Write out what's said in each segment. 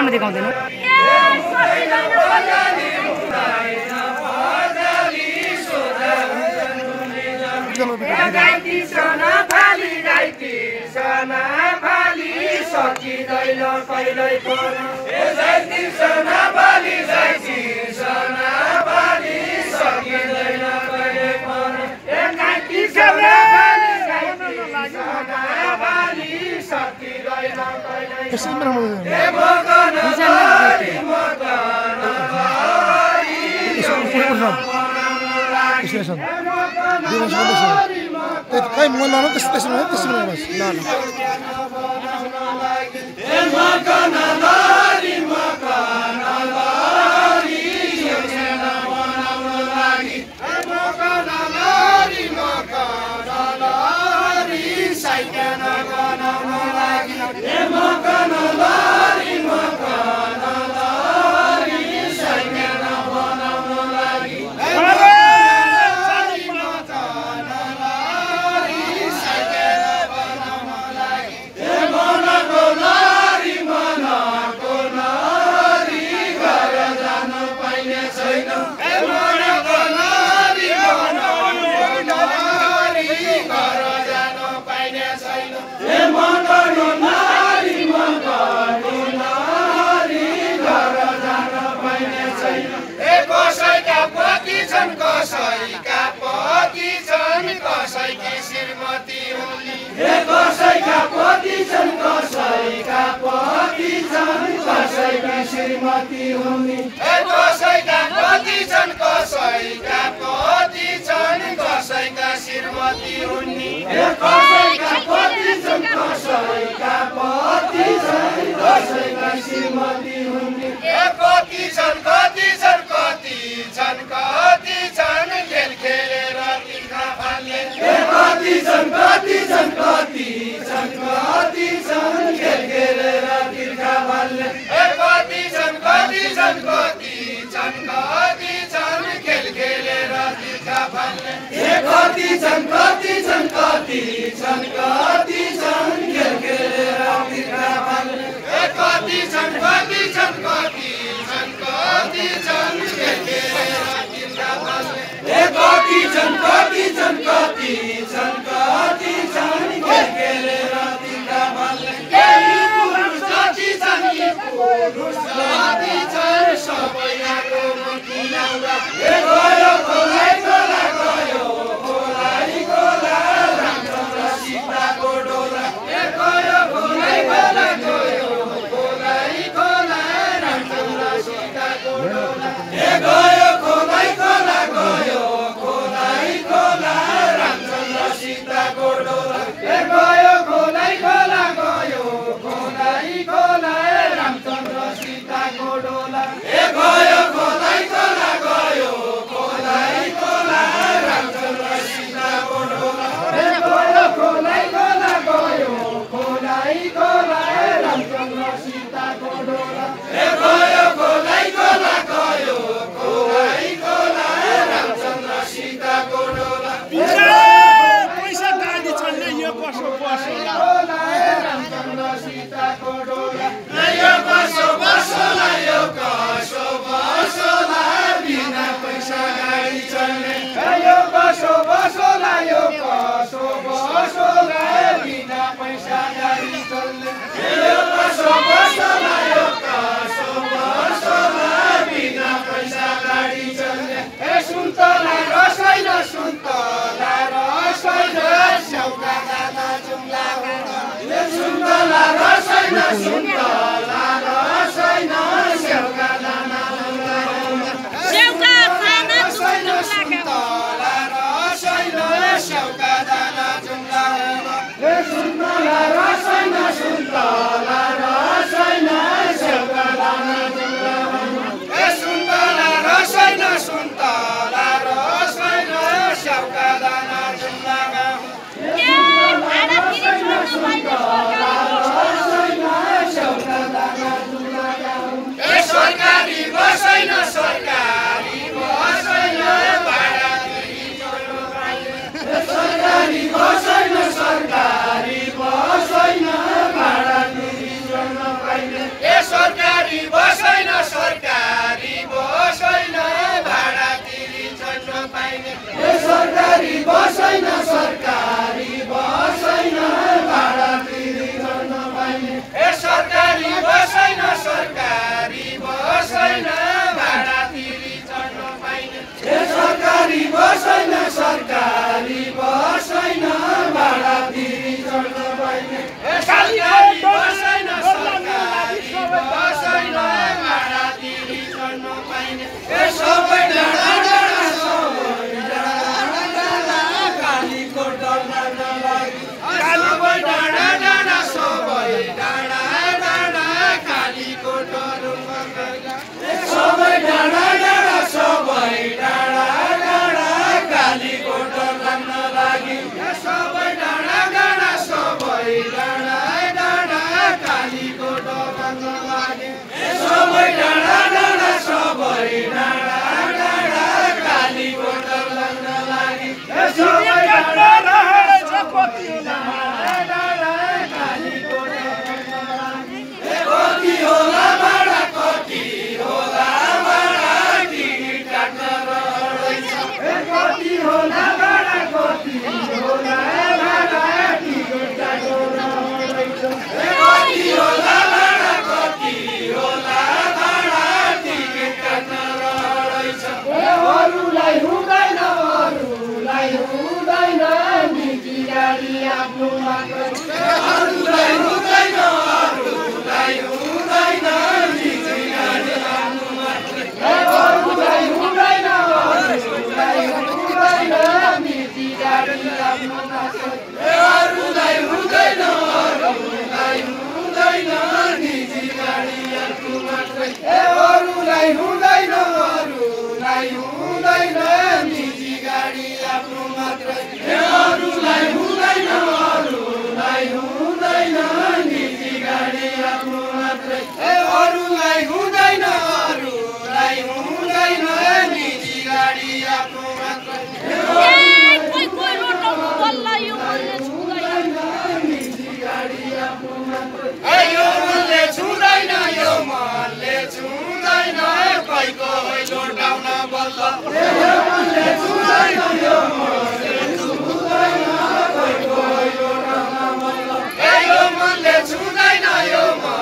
राम्रो देखाउँदैन Kai mau nonton tes mas. सरकारी बस हैन सरकारी बस हैन भाडा तिरी चढ्न पाइने सरकारी बस हैन सरकारी बस हैन भाडा तिरी चढ्न पाइने सरकारी बस हैन सरकारी बस हैन भाडा तिरी चढ्न पाइने सरकारी बस हैन सरकारी बस हैन भाडा तिरी चढ्न पाइने सबै डाँडा डाँडा सबै कालीको डल्ला नलागी सबै डाँडा डाँडा सबै डाँडा डाँडा कालीको डरुमा सबै डाँडा डाँडा सबै डाँडा डाँडा कालीको डल्ला नलागी सबै डाँडा डाँडा सबै डाँडा डाँडा कालीको डल्ला नलागी सबै डाँडा डाँडा सबै डाँडा डाँडा कालीको डल्ला नलागी सबै डाँडा डाँडा कति होला कालीको डल्ला नलागी कति होला भाडा कति होला भाडा टिकट काट्न रहेछ कति होला भाडा कति होला भाडा टिकट काट्न रहेछ कति होला भाडा कति होला भाडा टिकट काट्न रहेछ अरूलाई हुँदैन निजी गाडी आफ्नो मात्र अरूलाई हुँदैन निजी गाडी आफ्नो मात्र अरूलाई हुँदैन निजी गाडी आफ्नो मात्र अरूलाई हुँदैन निजी गाडी आफ्नो मात्र अरूलाई हुँदैन निजी गाडी आफ्नो मात्र अरूलाई हुँदैन निजी गाडी आफ्नो मात्र अरूलाई हुँदैन निजी गाडी आफ्नो मात्र कोही रोटाउनु बल्ल यो मनले छुँदैन निजी गाडी आफ्नो मात्र यो मनले छुँदैन कोहीको लोटाउन बल्ल यो मनले छुँदैन कोहीको लोटाउन बल्ल यो मनले छुँदैन कोहीको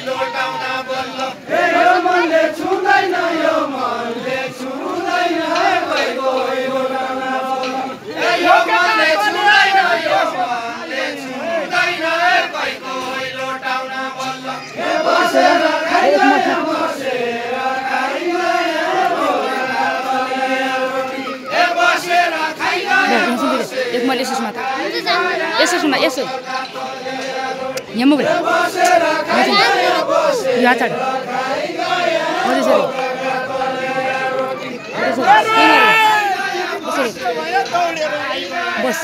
लोटाउन बल्ल यो मनले छुँदैन कोहीको लोटाउन बल्ल यो मनले छुँदैन कोहीको लोटाउन बल्ल बसेर एक मैले यसो सुना यसो यहाँ मोबाइल यो हात बस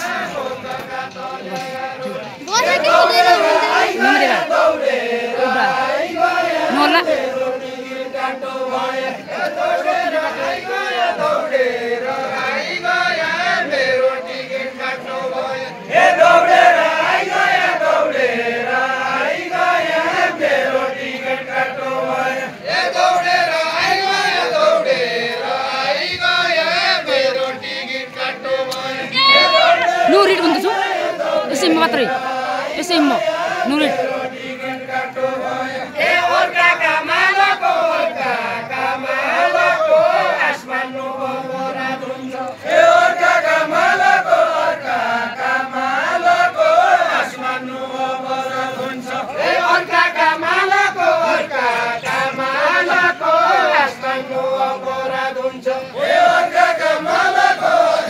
नोला नुरिट भन्दैछु यसैमा मात्रै यसैमा नुरिट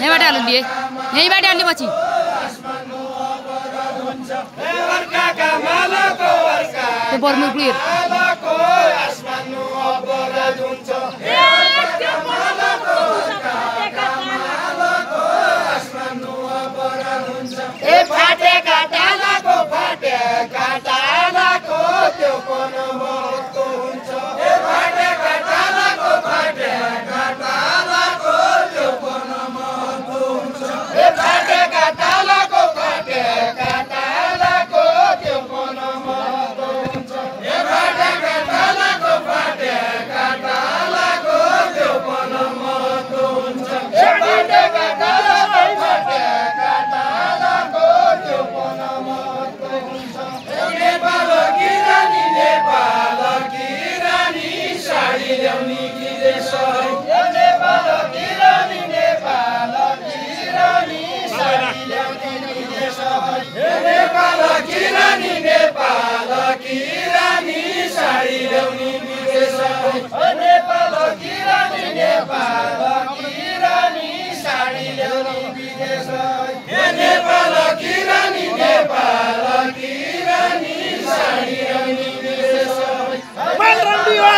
यहीँबाट हाल्नु यहीँबाट हाल्ने पछि त्यो बर्मुर क्लियर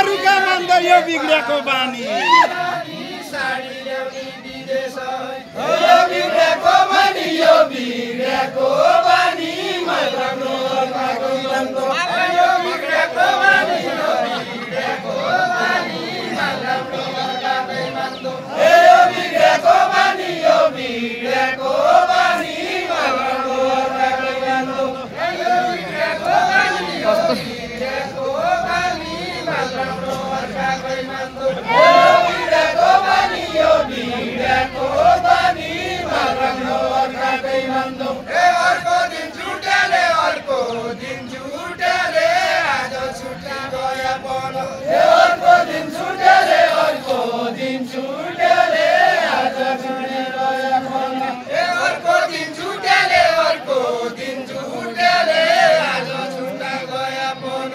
रुका मान्दा यो बिग्रेको बानी साडी ल्याउने विदेश यो बिग्रेको बानी यो बिग्रेको बानी मर्काको अर्काको मन्दो यो बिग्रेको बानी यो बिग्रेको बानी मर्काको अर्काको मन्दो यो बिग्रेको बानी यो बिग्रेको बानी मर्काको अर्काको मन्दो यो बिग्रेको बानी यो बिग्रेको बानी मर्काको अर्काको मन्दो अर्को दिन छुट्याले आज छुट्टी गयो पन अर्को दिन छुट्याले अर्को दिन छुट्याले आज छुट्टी गयो पन अर्को दिन छुट्याले अर्को दिन छुट्याले आज छुट्टा गयो पन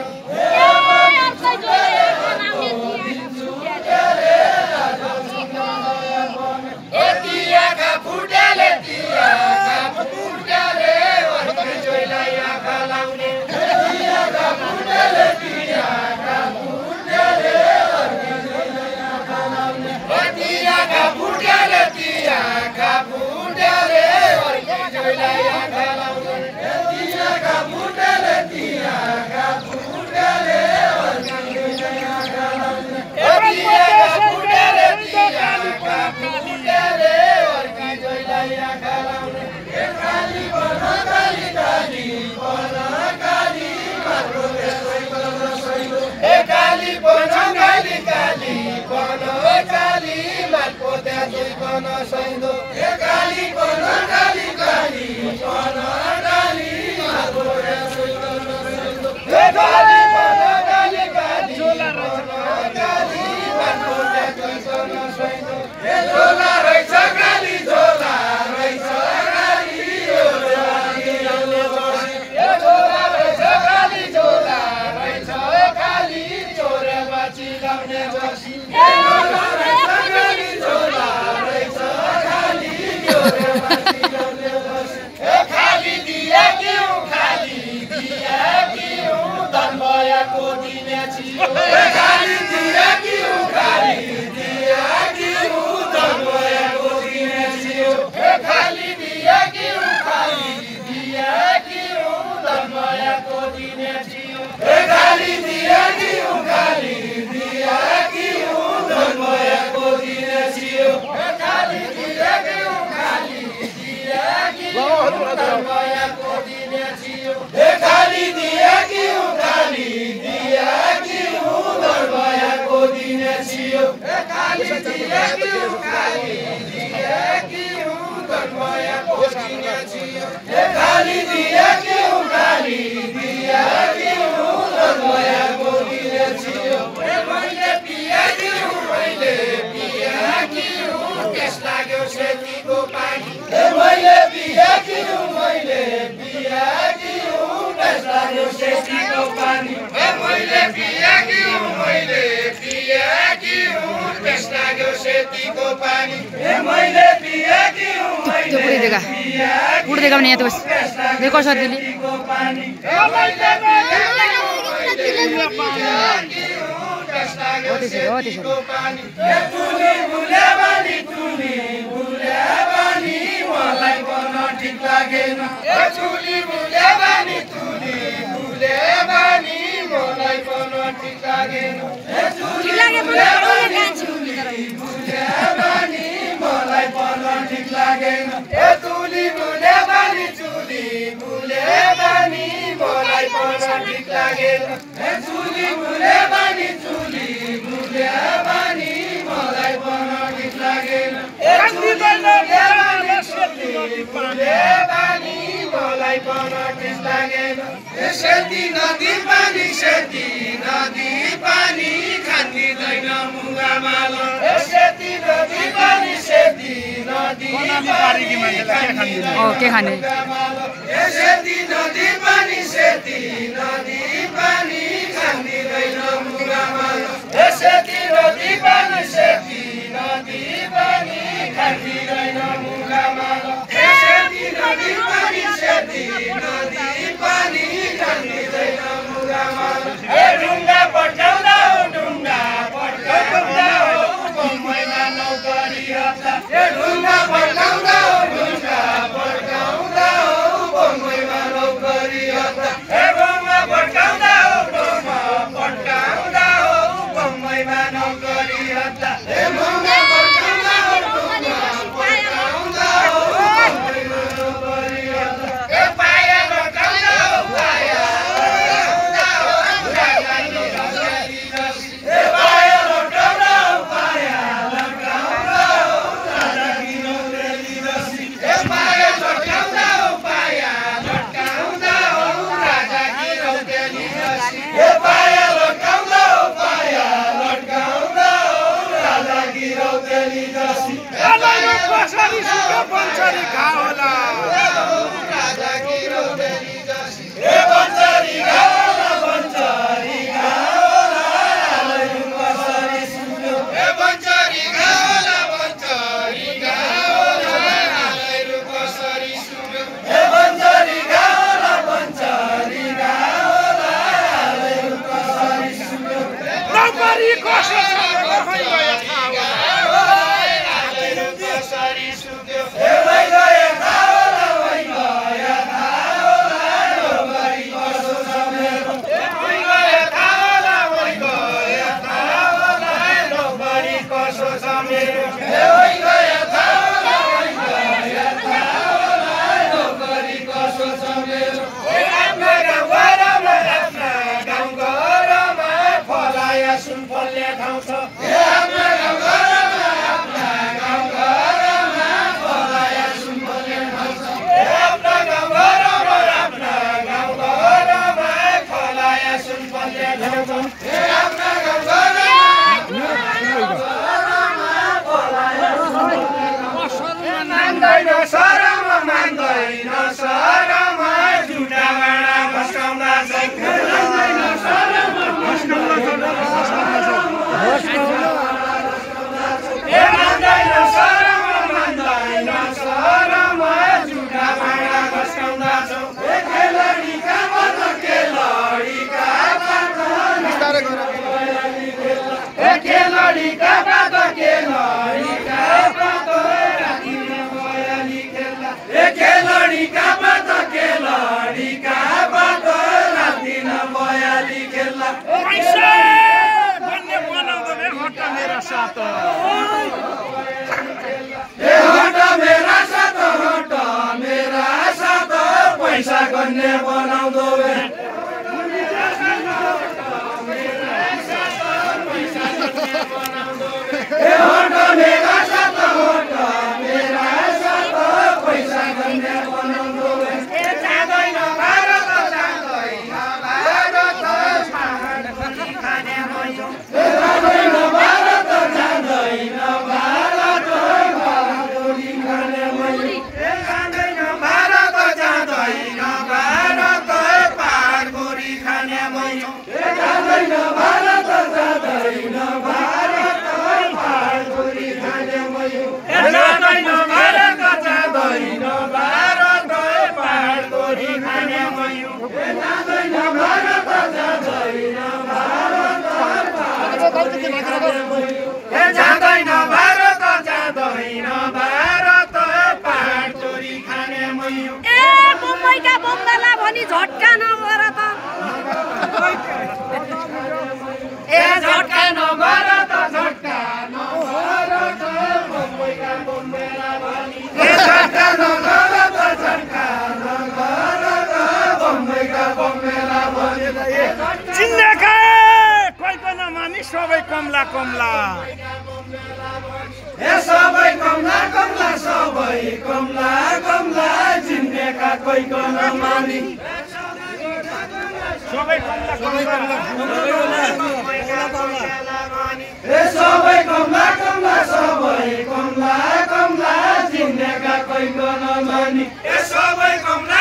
उड़ देगा नहीं तो बस देखो सर दिल्ली के खाने ढुङ्गा पठाउँदा ढुङ्गा ए ढुङ्गा पड्काउँदा हो बम्बईमा नोकरी हत्ता ए ढुङ्गा पड्काउँदा हो बम्बईमा नोकरी हत्ता ए ढुङ्गा पड्काउँदा हो बम्बईमा नोकरी हत्ता ए पाया लड्काउँदा हो पाया ए पाया लड्काउँदा हो पाया लड्काउँदा हो राजा गिरौँदेली रसी ए पाया लड्काउँदा हो पाया लड्काउँदा हो राजा गिरौँदेली रसी ए पाया लड्काउँदा हो पाया लड्काउँदा हो राजा गिरौँदेली रसी ए पाया कसरी सुक्यो बन्चरी घाउला राजा गिरौँदेली रसी ए बन्चरी घाउला बन्चरी घाउला आलैरु कसरी सुक्यो ए बन्चरी घाउला आलैरु कसरी सुक्यो ए बन्चरी घाउला आलैरु कसरी सुक्यो नौकरी कसरी आलैरु कसरी सुक्यो ए भइ गए थाला नौकरी कसो छ मेरो ए भइ गए थाला नौकरी कसो छ मेरो ए भइ गए थाला नौकरी कसो छ मेरो ए आफ्नो गाउँघरमा फलाया सुन फल्ने ठाउँ छ ए आफ्नो गाउँघरमा फलाया सुन फल्ने ठाउँ छ ए आफ्नो गाउँघरमा फलाया सुन फल्ने ठाउँ छ ए आफ्नो मान्दैन शरम झुटा भाँडा भस्काउँदा ए मान्दैन शरम झुटा भाँडा भस्काउँदा छौ ए खेलडीका पत खेलडीका पत ए खेलडीका पत खेलडीका पत रातिमा बयाली खेल्दा ए खेलडीका पत रातिमा बयाली खेल्दा पैसा भन्ने बनाउँदो बे हट मेरा साथ ए हट मेरा साथ पैसा गर्ने बनाउँदो बे ए हट मेरा साथ पैसा गर्ने बनाउँदो बे ए जाँदैन भारत खाने भयो ए जाँदैन भारत भातोरी खाने भयो ए जाँदैन भारत पारगोरी खाने भयो ए जाँदैन भारत पारगोरी खाने भयो ए जाँदैन भारत पारगोरी खाने भयो ए जाँदैन भारत ए जाँदैन भारत पारगोरी खाने भयो ए मुम्बईका बमला भनी झट्का नगर त ए झट्का नगर त मुम्बईका बमला भनी ए झट्का नगर त मुम्बईका बमला भनी चिन्नेका कोही को नमानी सबै कमला ए सबै कमला चिन्नेका कोही को नमानी सबै कमला ए सबै कमला चिन्नेका कोही को नमानी ए सबै कमला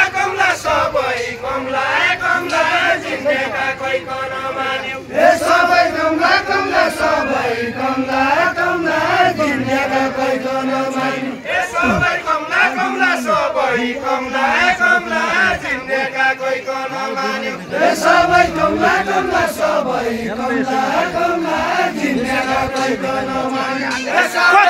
चिन्नेका कोही को नमानी ए सबै कमला चिन्नेका कोही को नमानी ए सबै कमला चिन्नेका कोही को नमानी ए सबै कमला चिन्नेका कोही को नमानी ए सबै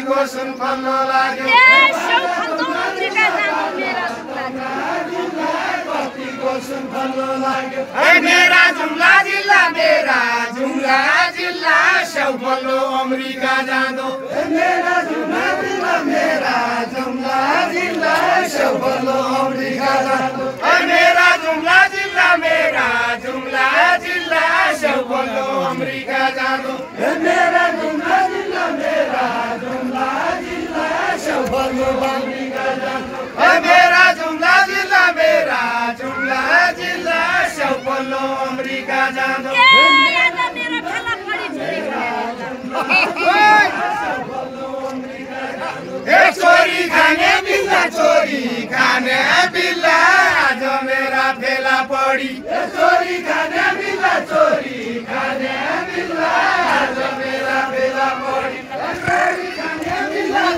कतिको सुन फल्न लाग्यो मेरा जुम्ला जिल्ला स्याउ पल्लो अमेरिका जाँदो मेरा जुम्ला जिल्ला स्याउ पल्लो अमेरिका जाँदो मेरा जुम्ला जिल्ला स्याउ पल्लो अमेरिका जाँदो मेरा जुम्ला जिल्ला स्याउ पल्लो अमेरिका जाँदो मेरा जुम्ला जिल्ला स्याउ पल्लो अमेरिका जाँदो चोरी खाने बिल्ला आज मेरा फेला पड़ी चोरी खाने बिल्ला आज मेरा फेला पड़ी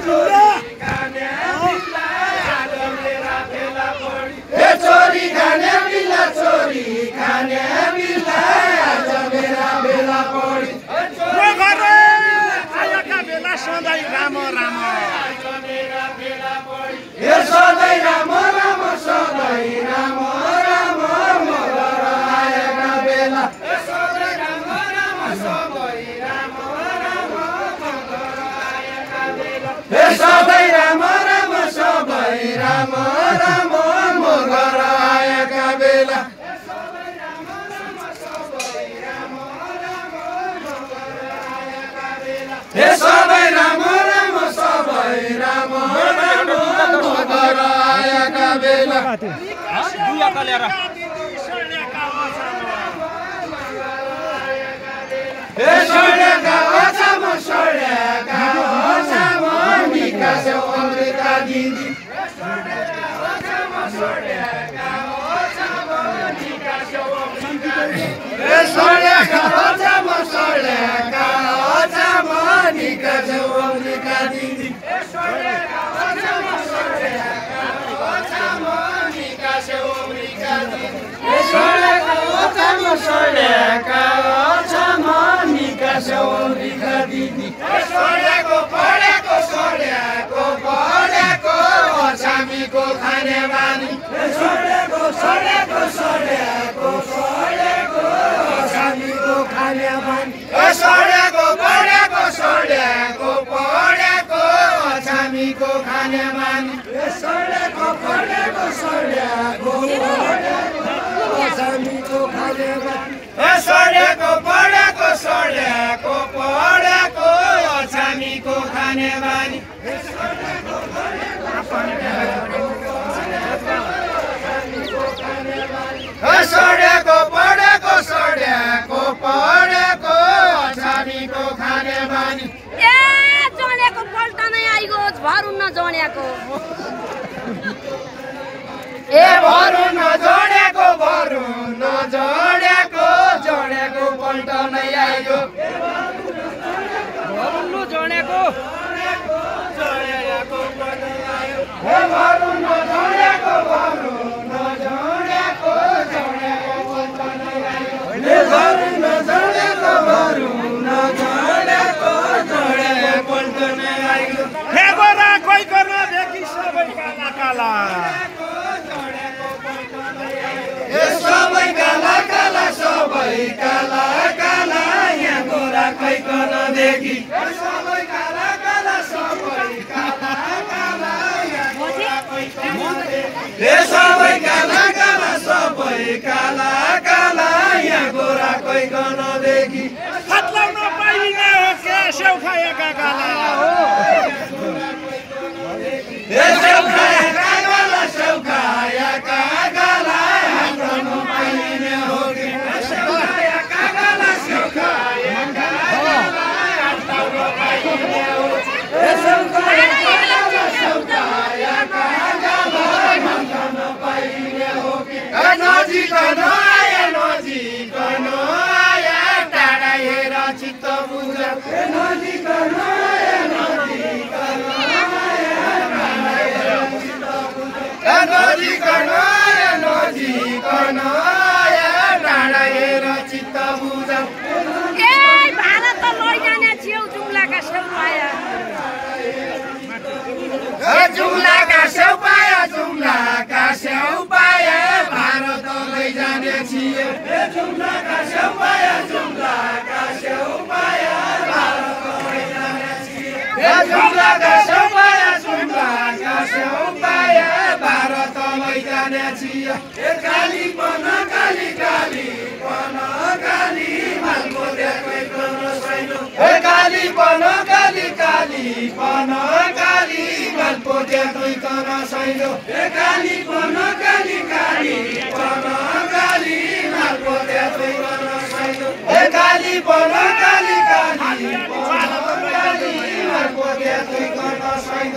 चोरी खाने बिल्ला आज मेरा फेला पड़ी चोरी खाने बिल्ला आज मेरा फेला पड़ी सधैँ राम राम सधैँ राम राम सधैँ राम राम मगर आएका बेला सधैँ राम राम सधैँ राम राम मगर आएका बेला सधैँ राम राम सधैँ राम राम मगर आएका बेला सबै राम राम मगर आएका बेला सड्याका ओछाम निकास्यौ अमृता दिदी सड्याका ओछाम निकास्यौ अमृता दिदी सड्याको पड्याको छामीको खाने बानी सड्याको छामीको खाने बानी सड्याको पड्याको छामीको खाने बानी सड्याको पड्याको छामीको खाने बानी सड्याको पड्याको छामीको खाने बानी सड्याको पड्याको छामीको खाने बानी जनेको पल्टा नै आइगो भरु नजनेको भरु नजनेको जनेको पल्टा नै आइगो भरु नजनेको कोही गर्न देखि सबै काला काला सबै काला काला यहाँ गोरा खै गर्न देखि सबै काला काला यहाँ गोरा खै गर्न देखि सबै जुम्लाका स्याउ पाया भारतमै जाने छिया काली पन काली काली पन काली मालको देखै गर्न छैन काली पन काली काली पन काली मालको देखै गर्न छैन काली पन काली काली पन काली मालको देखै गर्न छैन काली पन काली काली पन काली मालको देखै गर्न छैन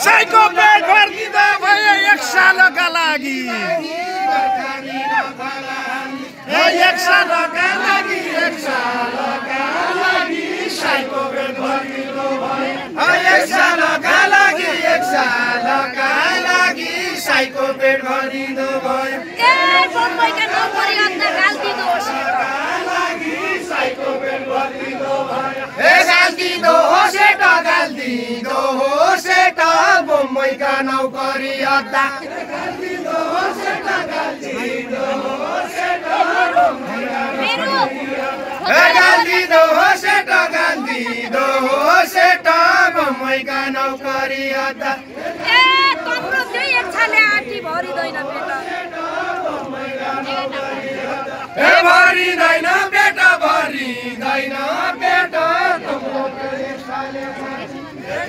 साइको पेट भर्दिँदा भयो 1 सालका लागि 1 सालका लागि 1 सालका लागि साइको पेट भर्दिँदो भयो 1 सालका लागि 1 सालका लागि साइको पेट भर्दिँदो भयो ए बम्बईका नोकरी अन्त गाल्दिदो होस् साइको पेट भर्दिँदो भयो गाल्दिदो होस् गाल्दिदो होस् बम्बईका नौकरी अड्डा गाल्दिदो होस् गाल्दिदो होस् गाल्दिदो होस् गाल्दिदो होस् बम्बईका नौकरी अड्डा ए तम्रो त्यही एक छाले आँटी भरिदैन बेटा भरिँदैन बेटा भरिँदैन बेटा तम्रो एक छाले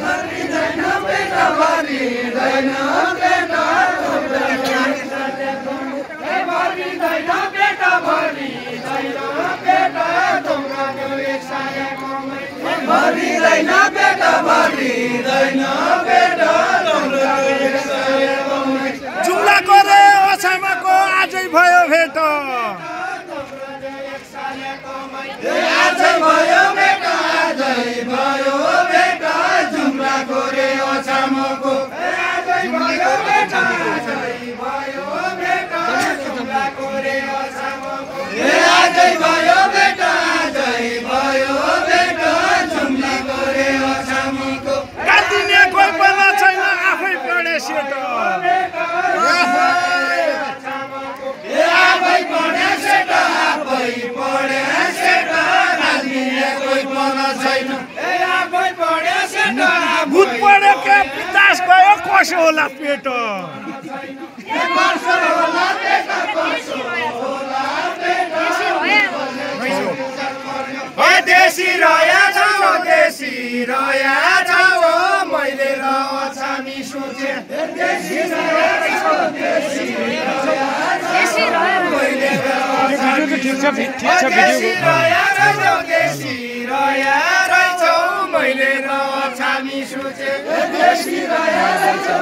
भरिँदैन बेटा भरिँदैन बेटा भरिँदैन बेटा भरिँदैन बेटा तम्रो एक छाले भरिँदैन बेटा भरिँदैन बेटा तम्रो एक छाले जुम्लाको रे ओछामाको आजै भयो भेट आजै भयो बेटा आजै भयो बेटा जुम्लाको रे ओछामाको आजै भयो बेटा आजै भयो बेटा जुम्लाको रे ओछामाको आजै भयो बेटा आजै भयो बेटा जुम्लाको रे ओछामाको काटिने कोही पनि छैन आफै पढे सेट आफै पढे सेट आफै पढे सेट काटिने कोही पनि छैन आफै पढे सेट भूत पढ्यो के पितास गयो कसो होला पेट देशी रहेछ देशी रहेछ मैले र छामी सोचे देशी रहेछ देशी रहेछौ मैले र छामी सोचे देशी रहेछौ देशी रहेछौ मैले र छामी सोचे देशी रहेछौ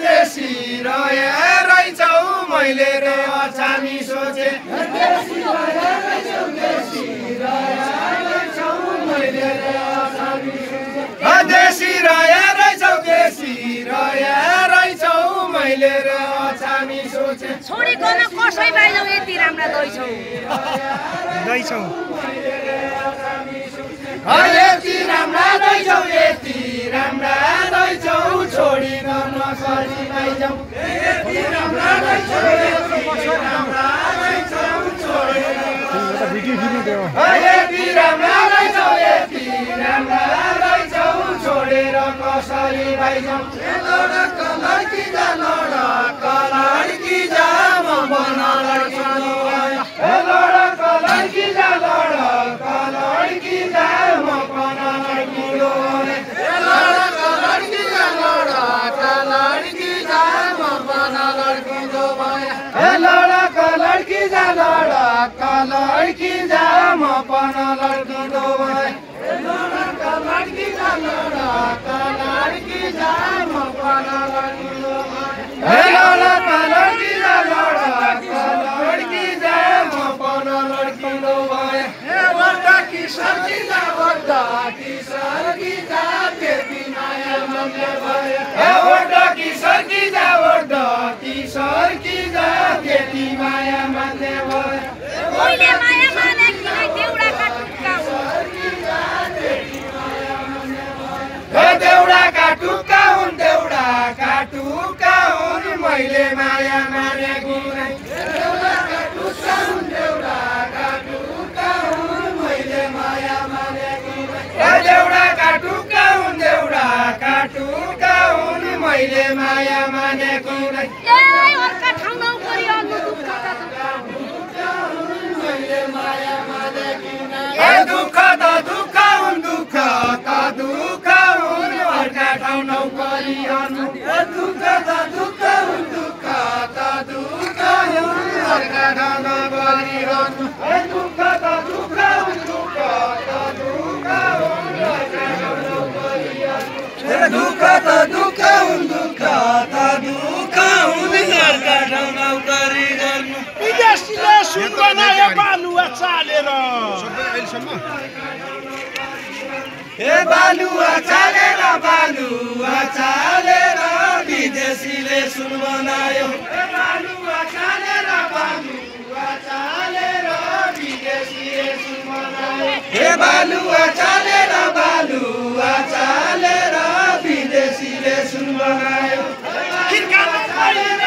देशी रहेछौ मैले र छामी सोचे देशी रहेछौ देशी रहेछौ मैले र छामी सोचे देशी रहेछौ देशी मैले र अछामी सोचे छोडिकन कसै बाइजौ यति राम्रा दैछौ दैछौ यति राम्रा दैछौ यति राम्रा दैछौ छोडिकन कसै बाइजौ यति राम्रा दैछौ यति राम्रा दैछौ छोडिकन यति राम्रा दैछौ यति राम्रा दैछौ छोडेर कसरी बाइजौ लडक लड्की जा लडक लड्की जा म बन लड्की लडक लड्की जा लडक लड्की जा म बन लड्की लडक लड्की जा लडक लड्की जा म बन लड्की लडक लड्की जा लडक लड्की जा म बन लड्की लडक लड्की जा लडक लड्की जा म बन लड्की लडक लड्की जा लडक लड्की जा म बन लड्की वड्डाकी सर्की जा वड्डाकी सर्की जा त्यति माया मनले भयो वड्डाकी सर्की जा वड्डाकी सर्की जा त्यति माया मनले भयो मैले माया माने किन देउडाका टुक्का देउडाका टुक्का हुन् देउडाका टुक्का हुन् मैले माया माने गुनै देउडाका टुक्का हुन् देउडाका टुक्का हुन् मैले माया माने गुनै देउडाका टुक्का हुन् देउडाका टुक्का हुन् मैले माया माने गुनै ए अर्का ठाउँ नौ परि अन्नु दुःख मैले माया माने गुनै दुःख त दुःख हुन् दुःख त दुःख हुन् अर्का ठाउँ नौ परि अन्नु दुःख त दुःख हुन् दुःख त दुःख हुन् अर्का ठाउँ नौ परि अन्नु दुःख त दुःख हुन् दुःख त दुःख हुन् अर्का ठाउँ नौ परि अन्नु दुःख त दुःख हुन् दुःख त दुःख हुन् अर्का ठाउँ नौ परि अन्नु विदेशीले सुन बनायो बालुवा चालेर बालुवा चालेर विदेशीले सुन बनायो बालुवा चालेर विदेशीले सुन बनायो बालुवा चालेर विदेशीले सुन बनायो किर्कानो पालेर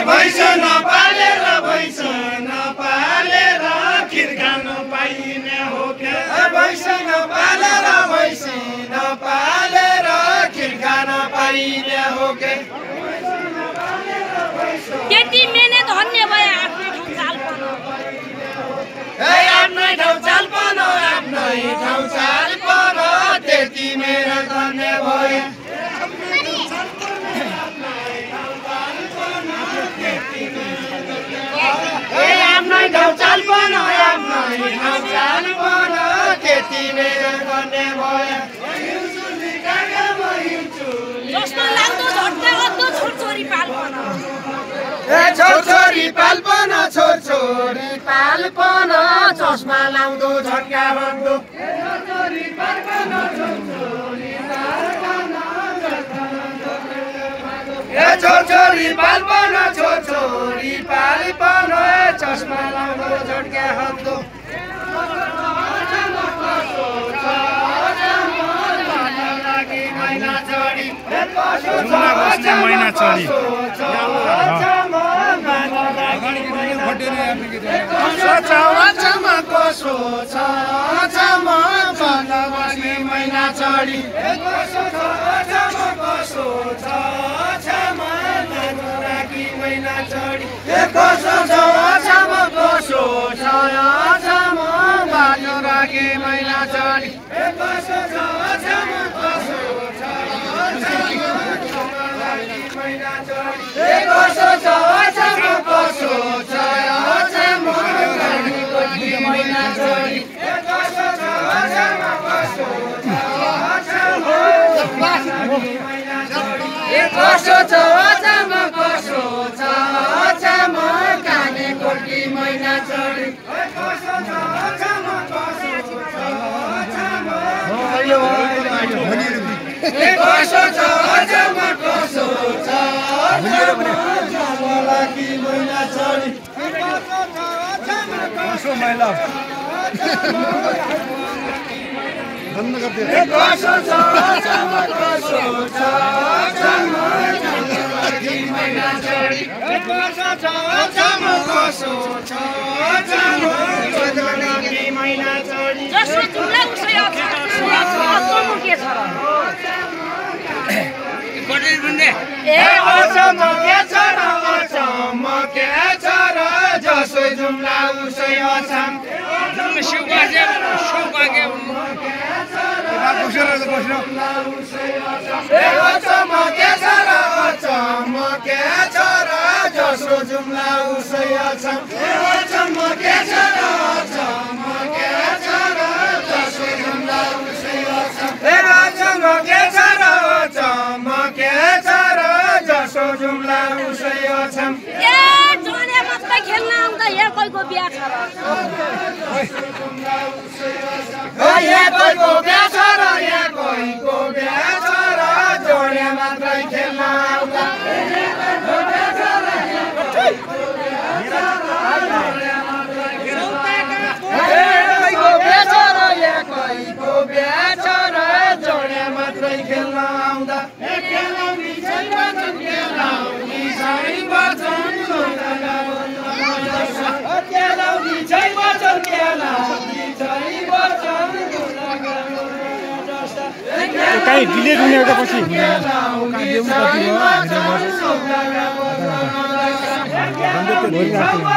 भैँस नपालेर भैँस नपालेर खिर्का नपाइने हो के भैँस नपालेर खिर्का नपाइने हो के त्यति मेने धन्य भयो आफ्नै ठाउँ चालपन आफ्नै ठाउँ चालपन त्यति मेरो धन्य भयो आफ्नै ठाउँ चालपन त्यति मेरो धन्य भयो जस्तो लाग्दो झट्टा अद्दो छोरछोरी पाल्पन छोरछोरी पाल्पन चस्मा लाउँदो झट्का बन्धु छोरछोरी पाल्पन चस्मा लाउँदो झट्का बन्धु मैना चढी कसो छ बनबस्ने मैना चढी कसो छ राखी मैना चढी कसो छ बाटो राखी मैना चढी कसो छ मैना चढी कसो छ मैना चढी कसो छ काने कोटी मैना चढी कसो छ कसो छ अचम्म कसो छ कि मैना चढी कसो मैला बन्द गरिदियो कसो छ अचम्म कसो छ कि मैना चढी कसो छ अचम्म कसो छ कि मैना चढी जसो जुम्ला उसै अचम्म के छ र ए अचम्म के छ र अचम्म के छ र जसो जुम्ला उसै अचम्म अचम्म के छ र अचम्म के छ र जसो जुम्ला उसै अचम्म अचम्म के छ र अचम्म के छ र जसो जुम्ला उसै अचम्म अचम्म के छ र अचम्म के छ र जसो जुम्ला उसै अचम्म ए जने मात्रै खेल्न आउँदा यहाँ कोहीको बिहा छ र यहाँ कोहीको बिहा छ र यहाँ कोहीको बिहा छ र जोडे मात्रै खेल्न आउँदा कोहीको बिहा छ र जोडे मात्रै खेल्न आउँदा कहीँ डिलेट हुने एउटा पछि घुमी जाओ घुमी जाओ घुमी जाओ घुमी जाओ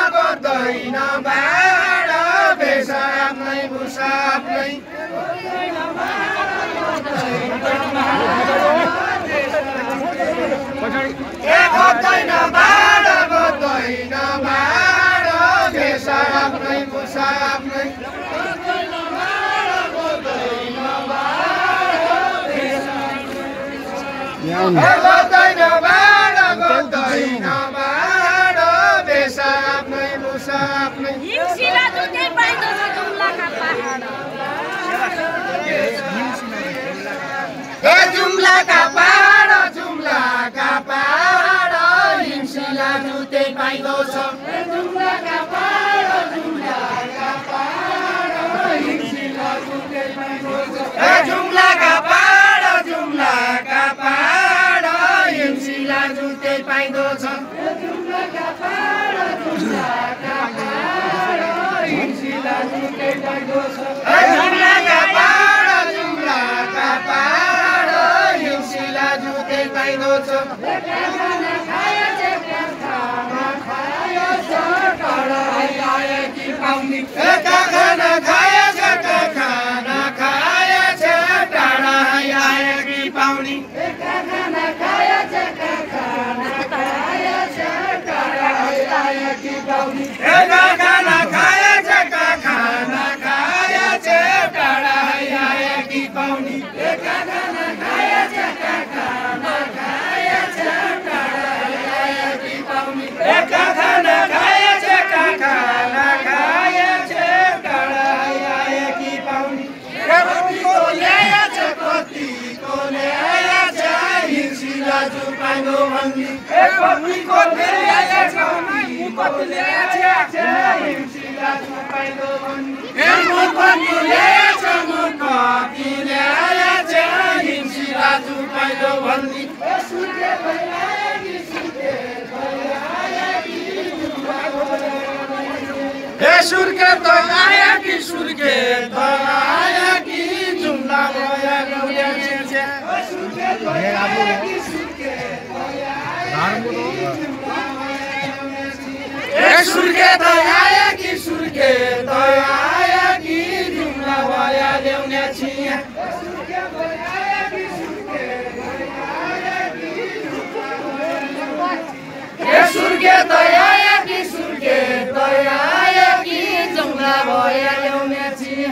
गोदैन बाड बेसा आफ्नै मुसा आफ्नै खोज्दैन बाड खोज्दैन बाड भेषा आफ्नै मुसा आफ्नै खोज्दैन बाड भेषा आफ्नै मुसा आफ्नै हिमशिला जुते पाइदो छ जुम्लाका पहाड जुम्लाका पहाड जुम्लाका पहाड हिमशिला जुते पाइदो छ जुम्लाका पहाड जुम्लाका पहाड हिमशिला जुते पाइदो छ जुम्लाका पहाड जुम्लाका पहाड हिमशिला जुते पाइदो छ जुम्लाका पहाड जुम्लाका पहाड हिमशिला जुते पाइदो छ जुम्लाका पहाड जुम्लाका पहाड हिमशिला जुते पाइदो छ खाना खायो छ खाना खायो छ टाढा आए कि पाउनी खाना खायो छ खाना खायो छ टाढा आए कि पाउनी खाना खायो छ खाना खायो छ टाढा आए कि पाउनी खाना खायो छ खाना खायो छ टाढा आए कि पाउनी खाना खायो छ खाना खायो छ टाढा आए कि पाउनी खाना खायो छ खाना खायो छ टाढा आए कि पाउनी कतिको ल्यायो छ कतिको ल्यायो छ हिमशिला जुपाइदो भन्ने कतिको ल्यायो छ कति ल्यायो छ हिमशिला जुपाइदो भन्ने कति ल्यायो छ कति ल्यायो छ हिमशिला जुपाइदो भन्ने सुर्के भइआयो कि सुर्के भइआयो कि हे सुर्के त आयो कि सुर्के त आयो कि जुम्ला भया गौया छे सुर्के त आयो कि सुर्के हे सुर्के त आयो कि सुर्के त आयो कि जुम्ला भया ल्याउने छिया सुर्के भया कि सुर्के भया कि हे सुर्के त आयो कि सुर्के त आयो कि जुम्ला भया ल्याउने छिया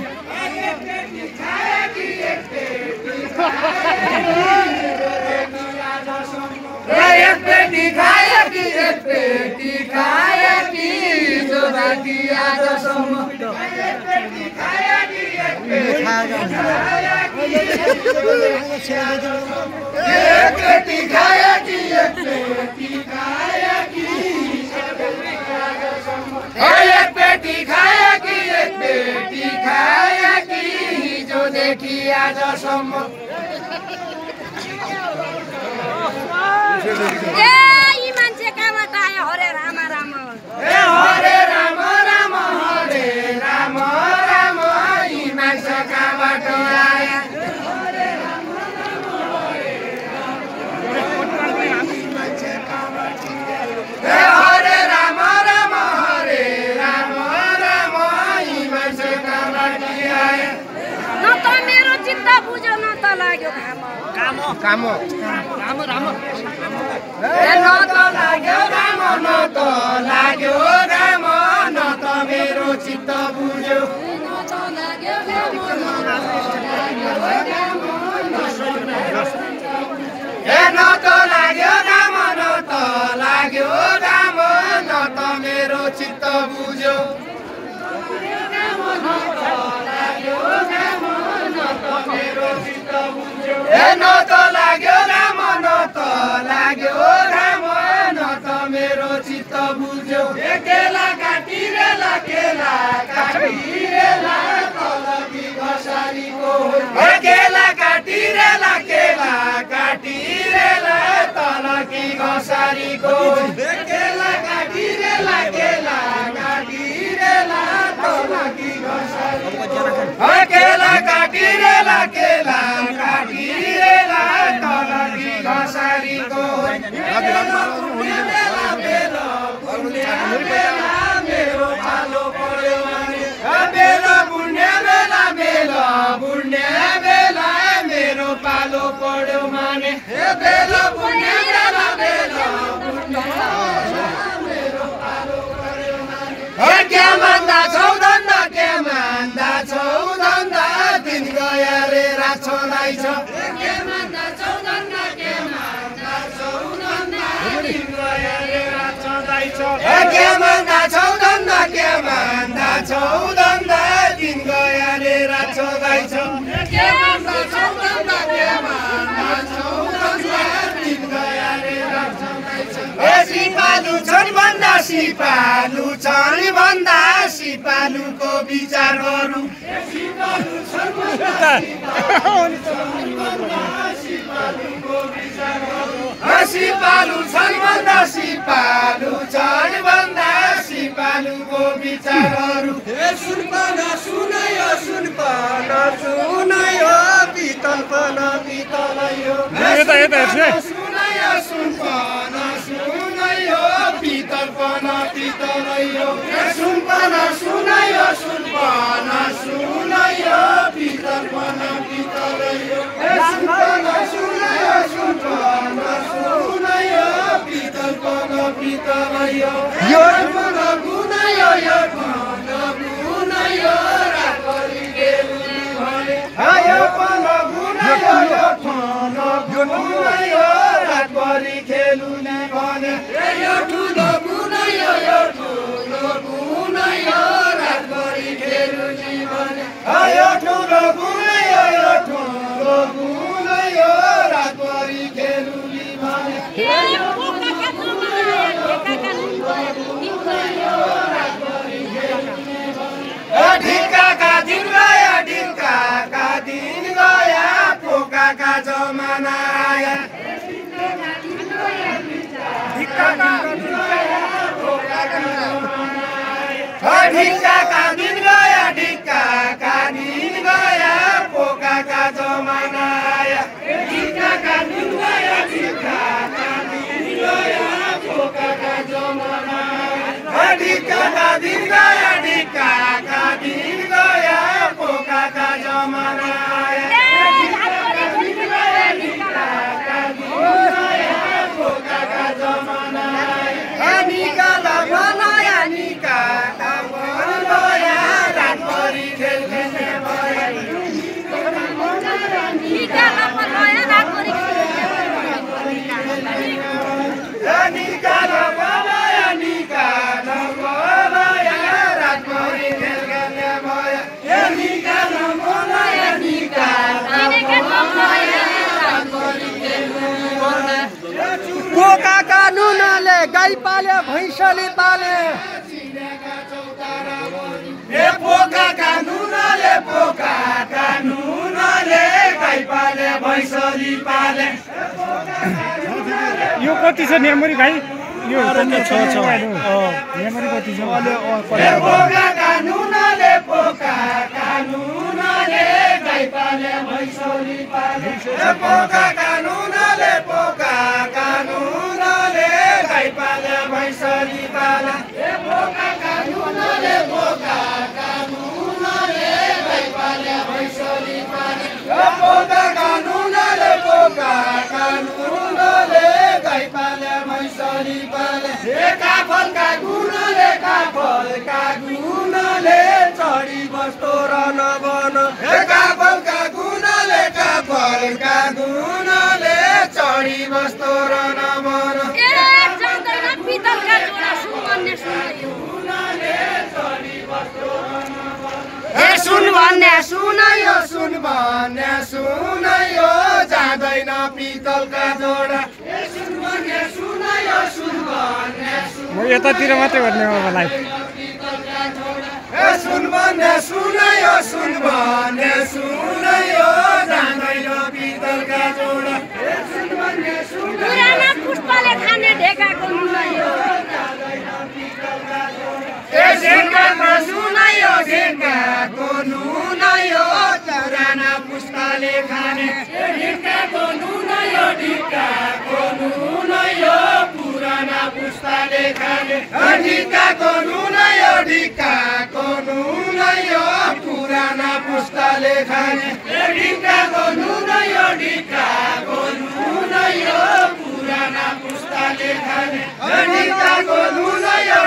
एक पेटी खायो कि एक पेटी एक पेटी खायो कि एक पेटी खायो कि जो बाकी आजसम्म एक पेटी खायो कि एक पेटी खायो कि एक पेटी खायो कि एक पेटी खायो कि एक पेटी खायो कि एक पेटी खायो कि हिजोदेखि आजसम्म ए यी मान्छे कहाँबाट आयो हरे राम राम ए हरे राम राम हरे राम राम यी मान्छे कहाँबाट आयो हरे राम राम हरे राम यी मान्छे कहाँबाट आयो ए हरे राम राम हरे राम राम यी मान्छे कहाँबाट आयो न त मेरो चित्त बुझ्यो न त लाग्यो काम राम राम न त लाग्यो राम न त लाग्यो राम न त मेरो चित्त बुझ्यो न त लाग्यो राम न त लाग्यो राम न त लाग्यो राम न त मेरो चित्त बुझ्यो न त लाग्यो राम न त लाग्यो राम न त मेरो चित्त बुझ्यो केला काटिरेला तल कि घसारीको केला काटिरेला तल कि घसारीको केला काटिरेला तल कि घसारीको केला काटिरेला तल कि घसारीको मेरो भालो पर्यो भने बेला बुन्ने बेला के मान्दा चौधन्दा के मान्दा चौधन्दा दिन गयो रे रात चौधाइछ के मान्दा चौधन्दा के मान्दा चौधन्दा दिन गयो रे रात चौधाइछ के मान्दा चौधन्दा के मान्दा चौधन्दा दिन गयो रे रात चौधाइछ सिपालु छन् भन्दा सिपालु छन् भन्दा सिपालुको विचार गरौँ सिपालु छन् भन्दा सिपालुको विचार गरौँ सिपालु छन् भन्दा सिपालु छन् भन्दा सिपालुको विचार गरौँ सुनपन सुनयो सुनपन सुनयो पितल पन पितलयो सुनयो सुनपन सुनयो पितल पन पितलयो सुनपन सुनयो सुनपन सुनयो पितल पन पितलयो सुनपन सुनयो सुनपन सुनयो पितल पन पितलयो यो पन गुनायो यो पन गुनायो रातभरि गेलुनी भने यो पन गुनायो यो पन गुनायो रातभरि खेलुनी भने यो ठुलो गुनायो यो ठुलो गुनायो रातभरि खेलुनी भने यो ठुलो गुनायो यो ठुलो गुनायो रातभरि खेलुनी भने ढिक्काका दिन गया ढिक्काका दिन गया पोकाका जमाना आया ढिक्काका दिन गया पोकाका जमाना आया ढिक्काका दिन गया ढिक्काका दिन गया पोकाका जमाना आया ढिक्काका दिन गया ढिक्काका दिन गया पोकाका जमाना आया ढिक्काका दिन गया ढिक्काका दिन गया पोकाका जमाना आया ढिक्काका दिन गया ढिक्काका दिन गया पोकाका जमाना आया निकाल बनाया निकाल बनाया रातभरि खेल खेल्ने भयो निकाल बनाया रातभरि निकाल बनाया निकाल बनाया रातभरि खेल खेल्ने भयो निकाल बनाया निकाल बनाया रातभरि खेल्ने भयो पोकाका नुनाले गाई पाले भैँसले पाले पोकाका नुनाले गाई पाले भैँसली पाले यो कति छ नेमरी भाइ यो नेमरी कति छ पोकाका नुनाले गाई पाले भैँसली पाले पोकाका नुनाले गाई पाले भैँसली पाले पोकाका नुनाले गाई पाले भैँसली पाले पोकाका नुनाले गाई पाले भैँसली पाले काफलका गुनाले चढी बस्तो र नबन काफलका गुनाले चढी बस्तो र नबन सुन भन्ने सुनायो जाँदैन पितलका जोडा म यतातिर मात्रै भन्ने हो मलाई सुन भन्ने सुनायो जाँदैन पितलका जोडा पुराना पुष्पले खाने ढेकाको नुनायो ढेकाको नुनायो पुराना पुष्पले खाने ढेकाको नुनायो पुराना पुष्पले खाने ढिक्काको नुनायो पुराना पुस्ताले खाने ढिक्काको नुनायो पुराना पुस्ताले खाने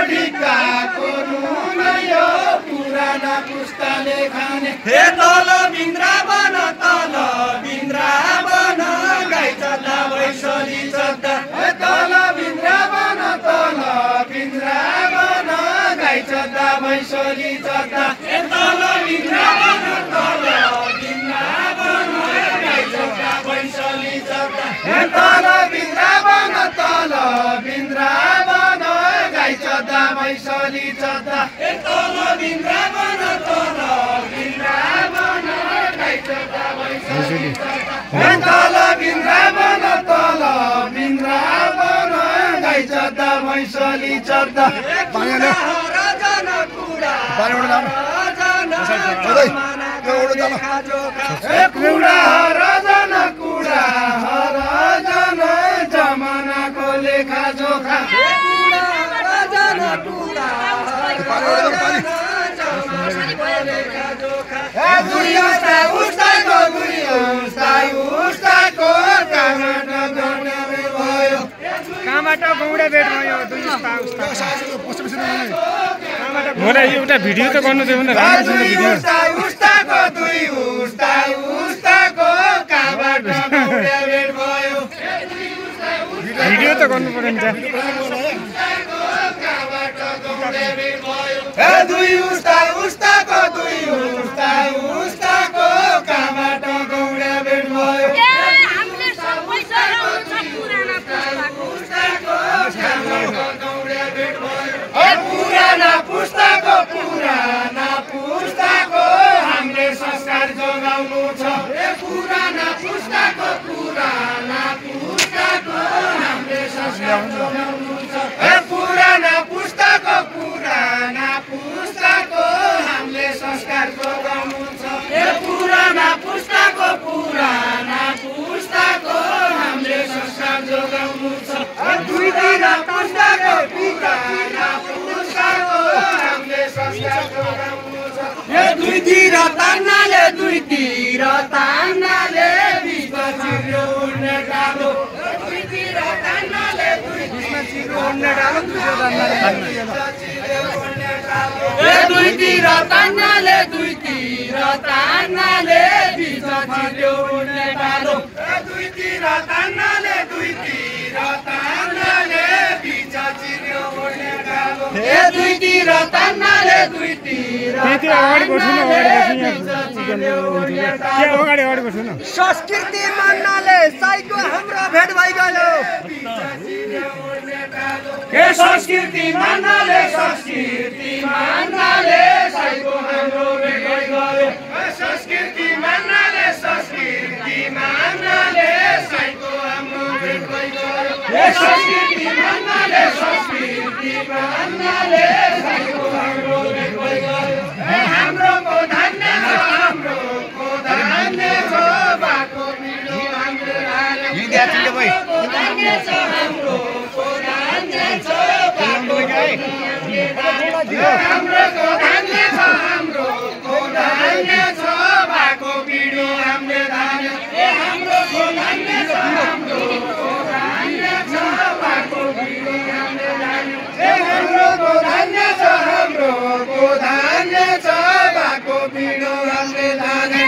ढिक्काको नुनायो पुराना पुस्ताले खाने हे तल बिन्द्रा चोद्दा भैँसली चोद्दा तल बिन्द्रावन तल बिन्द्रावन गाई चोद्दा भैँसली चोद्दा तल बिन्द्रावन तल बिन्द्रावन गाई चोद्दा भैँसली चोद्दा तल बिन्द्रावन तल बिन्द्रावन गाई चोद्दा भैँसली तल बिन्द्रावन तल बिन्द्रावन गाई चोद्दा भैँसली चोद्दा जमानाको लेखा जोखा दुई उस्ताको कहाँबाट गौडा भेट भयो मलाई एउटा भिडियो त गर्नु थियो भने राम्रोसँग भिडियो उस्ताको दुई उस्ताको कहाँबाट गौडा भेट भयो भिडियो त गर्नु पर्यो नि दुई उस्ताको दुई उस्ताको कहाँबाट गौडा भेट भयो पुराना पुस्ताको हामीले संस्कार जोगाउनु छ पुराना पुस्ताको हामीले संस्कार जोगाउनु छ पुराना पुस्ताको हामीले संस्कार जोगाउनु छ पुराना पुस्ताको हामीले संस्कार जोगाउनु छ दुईतिर पुस्ताको हामीले संस्कार जोगाउनु छ दुईतिर तान्नाले बिचमा चिर्यो उड्ने डालो दुईतिर तान्नाले बिचमा चिर्यो उड्ने डालो दुईतिर तान्नाले बिचमा चिर्यो उड्ने डालो दुईतिर तान्नाले बिचमा चिर्यो उड्ने डालो दुईतिर तान्नाले त्यति अगाडि बस्नु न अगाडि बस्नु न संस्कृति मान्नाले साइको हाम्रो भेट भइगयो संस्कृति मान्नाले साइको हाम्रो भेट भइगयो संस्कृति मान्नाले साइको हाम्रो भेट भइगयो संस्कृति मान्नाले साइको हाम्रो भेट भइगयो हाम्रो को धान्य छ बाको पिडो हाम्रो विद्यार्थीले भई धान्य छ हाम्रो को धान्य छ बाको हाम्रो को धान्य छ बाको पिडो हाम्रो धान्य हाम्रो को धान्य छ बाको पिडो हाम्रो धान्य हाम्रो को धान्य छ बाको पिडो हाम्रो धान्य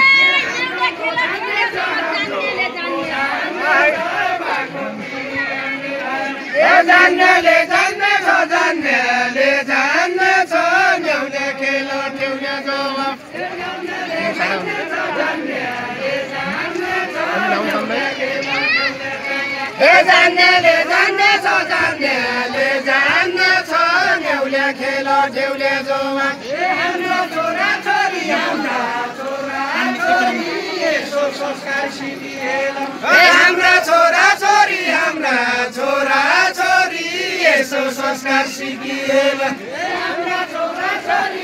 जान्नेले जान्ने छ न्याउले खेल ठेउले जवाफ जान्नेले जान्ने छ न्याउले खेल ठेउले जवाफ हाम्रो छोरा छोरी यसो संस्कार सिकिएला हाम्रा छोरा छोरी यसो संस्कार सिकिएला हाम्रा छोरा छोरी